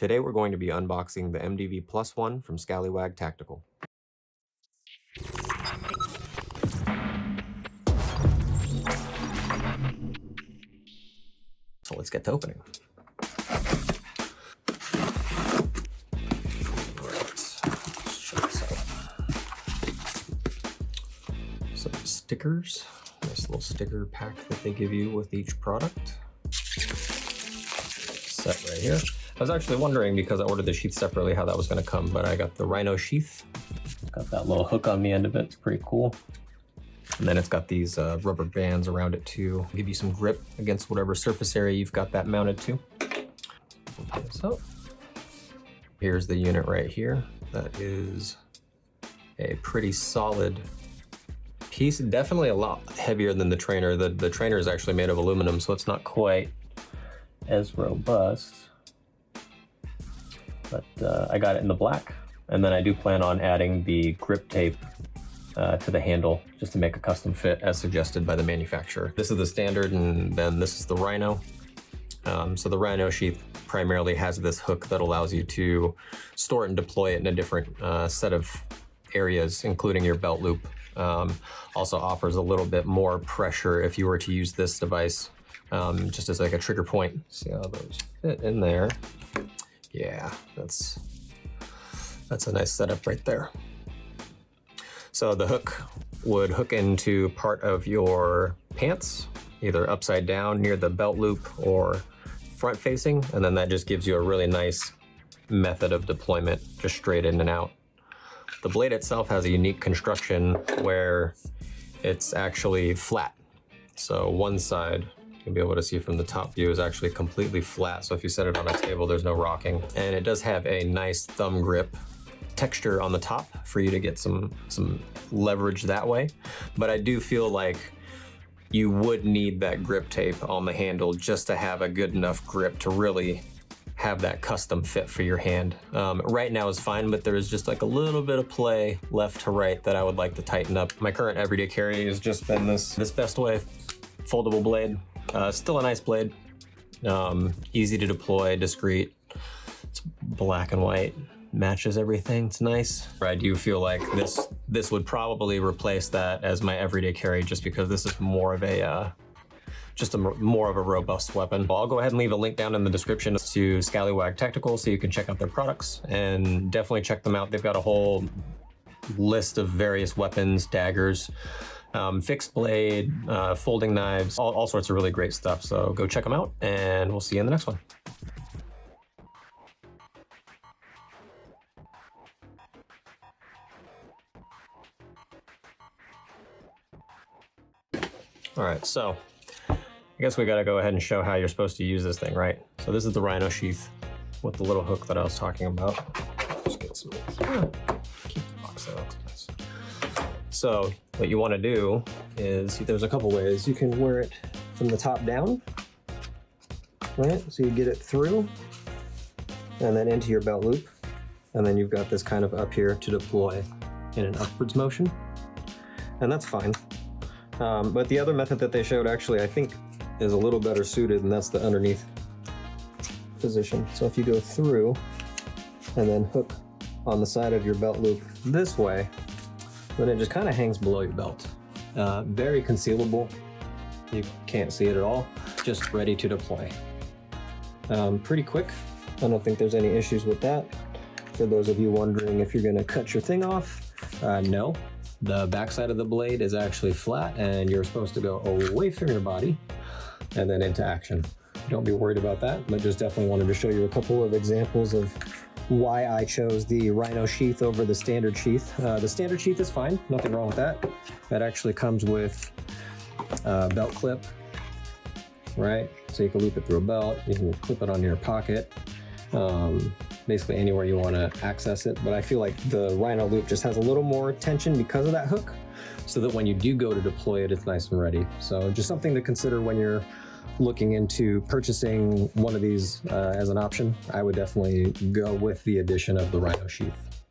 Today we're going to be unboxing the MDV Plus One from Scallywag Tactical. So let's get to opening. Some stickers. Nice little sticker pack that they give you with each product. Set right here. I was actually wondering, because I ordered the sheath separately, how that was going to come, but I got the Rhino sheath. Got that little hook on the end of it. It's pretty cool. And then it's got these rubber bands around it to give you some grip against whatever surface area you've got that mounted to. Open this up. Here's the unit right here. That is a pretty solid piece. Definitely a lot heavier than the trainer. The trainer is actually made of aluminum, so it's not quite as robust. But I got it in the black. And then I do plan on adding the grip tape to the handle just to make a custom fit as suggested by the manufacturer. This is the standard, and then this is the Rhino. So the Rhino sheath primarily has this hook that allows you to store it and deploy it in a different set of areas, including your belt loop. Also offers a little bit more pressure if you were to use this device just as like a trigger point. See how those fit in there. Yeah, that's a nice setup right there. So the hook would hook into part of your pants, either upside down near the belt loop or front facing, and then that just gives you a really nice method of deployment, just straight in and out. The blade itself has a unique construction where it's actually flat. So one side, you'll be able to see from the top view, is actually completely flat. So if you set it on a table, there's no rocking. And it does have a nice thumb grip texture on the top for you to get some leverage that way. But I do feel like you would need that grip tape on the handle just to have a good enough grip to really have that custom fit for your hand. Right now is fine, but there is just like a little bit of play left to right that I would like to tighten up. My current everyday carry has just been this Bestway foldable blade. Still a nice blade, easy to deploy, discreet. It's black and white, matches everything. It's nice. I do feel like this would probably replace that as my everyday carry, just because this is more of a more of a robust weapon. I'll go ahead and leave a link down in the description to Scallywag Tactical so you can check out their products, and definitely check them out. They've got a whole list of various weapons, daggers, fixed blade, folding knives, all sorts of really great stuff. So go check them out, and we'll see you in the next one. All right, so I guess we gotta go ahead and show how you're supposed to use this thing, right? So this is the Rhino sheath with the little hook that I was talking about. Just get some here. Keep the box there, that's nice. So what you wanna do is, there's a couple ways. You can wear it from the top down, right? So you get it through and then into your belt loop. And then you've got this kind of up here to deploy in an upwards motion. And that's fine. But the other method that they showed actually, I think, is a little better suited, and that's the underneath position. So if you go through and then hook on the side of your belt loop this way, then it just kind of hangs below your belt. Very concealable. You can't see it at all. Just ready to deploy. Pretty quick. I don't think there's any issues with that. For those of you wondering if you're going to cut your thing off, no. The backside of the blade is actually flat, and you're supposed to go away from your body and then into action. Don't be worried about that, but just definitely wanted to show you a couple of examples of why I chose the Rhino sheath over the standard sheath. The standard sheath is fine, nothing wrong with that. That actually comes with a belt clip, right? So you can loop it through a belt, you can clip it on your pocket. Basically anywhere you want to access it, but I feel like the Rhino loop just has a little more tension because of that hook, so that when you do go to deploy it, it's nice and ready. So just something to consider when you're looking into purchasing one of these as an option. I would definitely go with the addition of the Rhino sheath.